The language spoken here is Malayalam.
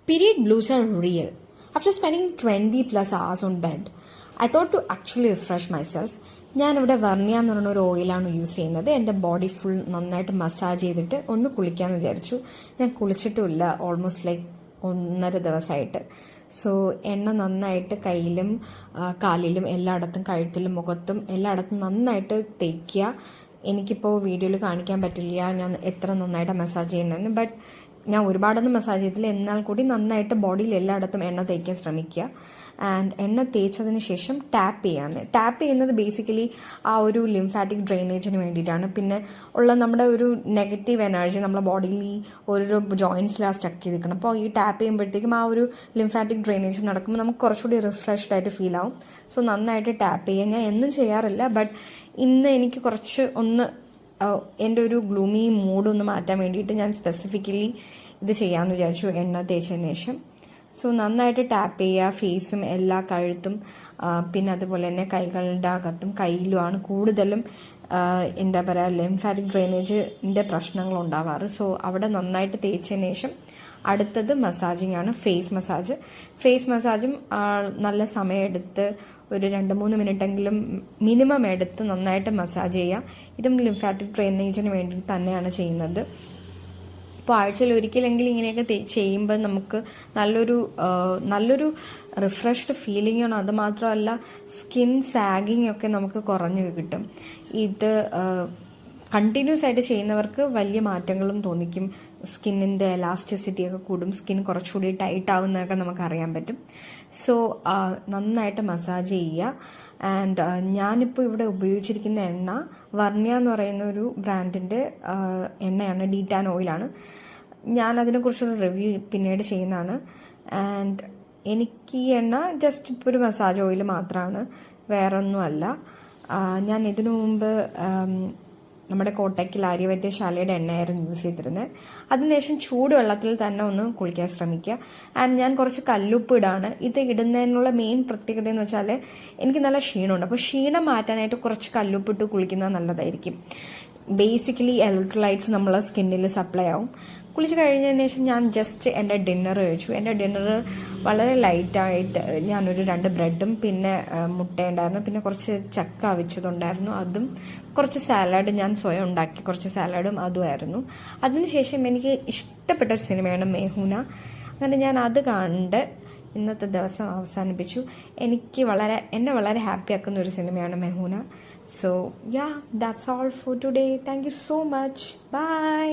Period blues are real. After spending 20 plus hours on bed, I thought to actually refresh myself. ഞാനിവിടെ വെർണിയ എന്ന് പറയുന്ന ഒരു ഓയിലാണ് യൂസ് ചെയ്യുന്നത്. എൻ്റെ ബോഡി ഫുൾ നന്നായിട്ട് മസാജ് ചെയ്തിട്ട് ഒന്ന് കുളിക്കാമെന്ന് വിചാരിച്ചു. ഞാൻ കുളിച്ചിട്ടുമില്ല ഓൾമോസ്റ്റ് ലൈക്ക് 1.5 ദിവസമായിട്ട്. സോ എണ്ണ നന്നായിട്ട് കയ്യിലും കാലിലും എല്ലായിടത്തും കഴുത്തിലും മുഖത്തും എല്ലായിടത്തും നന്നായിട്ട് തേക്കുക. എനിക്കിപ്പോൾ വീഡിയോയിൽ കാണിക്കാൻ പറ്റില്ല ഞാൻ എത്ര നന്നായിട്ട് മസാജ് ചെയ്യുന്നതെന്ന്. ബട്ട് ഞാൻ ഒരുപാടൊന്നും മസാജ് ചെയ്തില്ല, എന്നാൽ കൂടി നന്നായിട്ട് ബോഡിയിൽ എല്ലായിടത്തും എണ്ണ തേക്കാൻ ശ്രമിക്കുക. ആൻഡ് എണ്ണ തേച്ചതിന് ശേഷം ടാപ്പ് ചെയ്യാണ്. ടാപ്പ് ചെയ്യുന്നത് ബേസിക്കലി ആ ഒരു ലിംഫാറ്റിക് ഡ്രെയിനേജിന് വേണ്ടിയിട്ടാണ്. പിന്നെ ഉള്ള നമ്മുടെ ഒരു നെഗറ്റീവ് എനർജി നമ്മുടെ ബോഡിയിൽ ഈ ഓരോ ജോയിൻസിലാണ് സ്റ്റക്ക് ചെയ്തിരിക്കണം. അപ്പോൾ ഈ ടാപ്പ് ചെയ്യുമ്പോഴത്തേക്കും ആ ഒരു ലിംഫാറ്റിക് ഡ്രെയിനേജ് നടക്കുമ്പോൾ നമുക്ക് കുറച്ചുകൂടി റിഫ്രഷ്ഡ് ആയിട്ട് ഫീൽ ആവും. സോ നന്നായിട്ട് ടാപ്പ് ചെയ്യുക. ഞാൻ എന്നും ചെയ്യാറില്ല, ബട്ട് ഇന്ന് എനിക്ക് കുറച്ച് എൻ്റെ ഒരു ഗ്ലൂമി മൂഡൊന്ന് മാറ്റാൻ വേണ്ടിയിട്ട് ഞാൻ സ്പെസിഫിക്കലി ഇത് ചെയ്യാമെന്ന് വിചാരിച്ചു എണ്ണ തേച്ചതിന് ശേഷം. സോ നന്നായിട്ട് ടാപ്പ് ചെയ്യുക ഫേസും എല്ലാ കഴുത്തും, പിന്നെ അതുപോലെ തന്നെ കൈകളുടെ അകത്തും കയ്യിലുമാണ് കൂടുതലും എന്താ പറയുക ലിംഫാറ്റിക് ഡ്രെയിനേജിൻ്റെ പ്രശ്നങ്ങൾ ഉണ്ടാവാറ്. സോ അവിടെ നന്നായിട്ട് തേച്ചതിന് ശേഷം അടുത്തത് മസാജിങ് ആണ്, ഫേസ് മസാജ്. ഫേസ് മസാജും നല്ല സമയമെടുത്ത് ഒരു 2-3 മിനിറ്റെങ്കിലും മിനിമം എടുത്ത് നന്നായിട്ട് മസാജ് ചെയ്യുക. ഇതും ലിംഫാറ്റിക് ഡ്രെയിനേജിന് വേണ്ടി തന്നെയാണ് ചെയ്യുന്നത്. അപ്പോൾ ആഴ്ചയിൽ ഒരിക്കലെങ്കിലും ഇങ്ങനെയൊക്കെ ചെയ്യുമ്പോൾ നമുക്ക് നല്ലൊരു റിഫ്രഷ്ഡ് ഫീലിംഗ് ആണ്. അതുമാത്രമല്ല സ്കിൻ സാഗിങ് ഒക്കെ നമുക്ക് കുറഞ്ഞു കിട്ടും. ഇത് കണ്ടിന്യൂസ് ആയിട്ട് ചെയ്യുന്നവർക്ക് വലിയ മാറ്റങ്ങളും തോന്നിക്കും. സ്കിന്നിൻ്റെ എലാസ്റ്റിസിറ്റി ഒക്കെ കൂടും, സ്കിൻ കുറച്ചുകൂടി ടൈറ്റ് ആവുന്നതൊക്കെ നമുക്ക് അറിയാൻ പറ്റും. സോ നന്നായിട്ട് മസാജ് ചെയ്യുക. ആൻഡ് ഞാനിപ്പോൾ ഇവിടെ ഉപയോഗിച്ചിരിക്കുന്ന എണ്ണ വെർണിയ എന്ന് പറയുന്ന ഒരു ബ്രാൻഡിൻ്റെ എണ്ണയാണ്, ഡീറ്റാൻ ഓയിലാണ്. ഞാൻ അതിനെക്കുറിച്ചൊരു റിവ്യൂ പിന്നീട് ചെയ്യുന്നതാണ്. ആൻഡ് എനിക്ക് ഈ എണ്ണ ജസ്റ്റ് ഇപ്പോൾ ഒരു മസാജ് ഓയിൽ മാത്രമാണ്, വേറൊന്നുമല്ല. ഞാൻ ഇതിനു മുമ്പ് നമ്മുടെ കോട്ടയ്ക്കൽ ആര്യവൈദ്യശാലയുടെ എണ്ണയായിരുന്നു യൂസ് ചെയ്തിരുന്നത്. അതിനുശേഷം ചൂടുവെള്ളത്തിൽ തന്നെ ഒന്ന് കുളിക്കാൻ ശ്രമിക്കുക. ആൻഡ് ഞാൻ കുറച്ച് കല്ലുപ്പ് ഇടാണ്. ഇത് ഇടുന്നതിനുള്ള മെയിൻ പ്രത്യേകത എന്ന് വെച്ചാൽ എനിക്ക് നല്ല ക്ഷീണമുണ്ട്. അപ്പോൾ ക്ഷീണം മാറ്റാനായിട്ട് കുറച്ച് കല്ലുപ്പിട്ട് കുളിക്കുന്നത് നല്ലതായിരിക്കും. ബേസിക്കലി ഇലക്ട്രോലൈറ്റ്സ് നമ്മളെ സ്കിന്നിൽ സപ്ലൈ ആവും. കുളിച്ച് കഴിഞ്ഞതിന് ശേഷം ഞാൻ ജസ്റ്റ് എൻ്റെ ഡിന്നർ കഴിച്ചു. എൻ്റെ ഡിന്നർ വളരെ ലൈറ്റായിട്ട് ഞാനൊരു 2 ബ്രെഡും പിന്നെ മുട്ടയുണ്ടായിരുന്നു, പിന്നെ കുറച്ച് ചക്ക അവിച്ചതുണ്ടായിരുന്നു, അതും കുറച്ച് സാലഡ് ഞാൻ സ്വയം ഉണ്ടാക്കി കുറച്ച് സാലഡും അതുമായിരുന്നു. അതിനുശേഷം എനിക്ക് ഇഷ്ടപ്പെട്ട സിനിമയാണ് മെഹൂന. അങ്ങനെ ഞാൻ അത് കണ്ട് ഇന്നത്തെ ദിവസം അവസാനിപ്പിച്ചു. എന്നെ വളരെ ഹാപ്പി ആക്കുന്ന ഒരു സിനിമയാണ് Mehuna. So yeah, that's all for today. Thank you so much. By.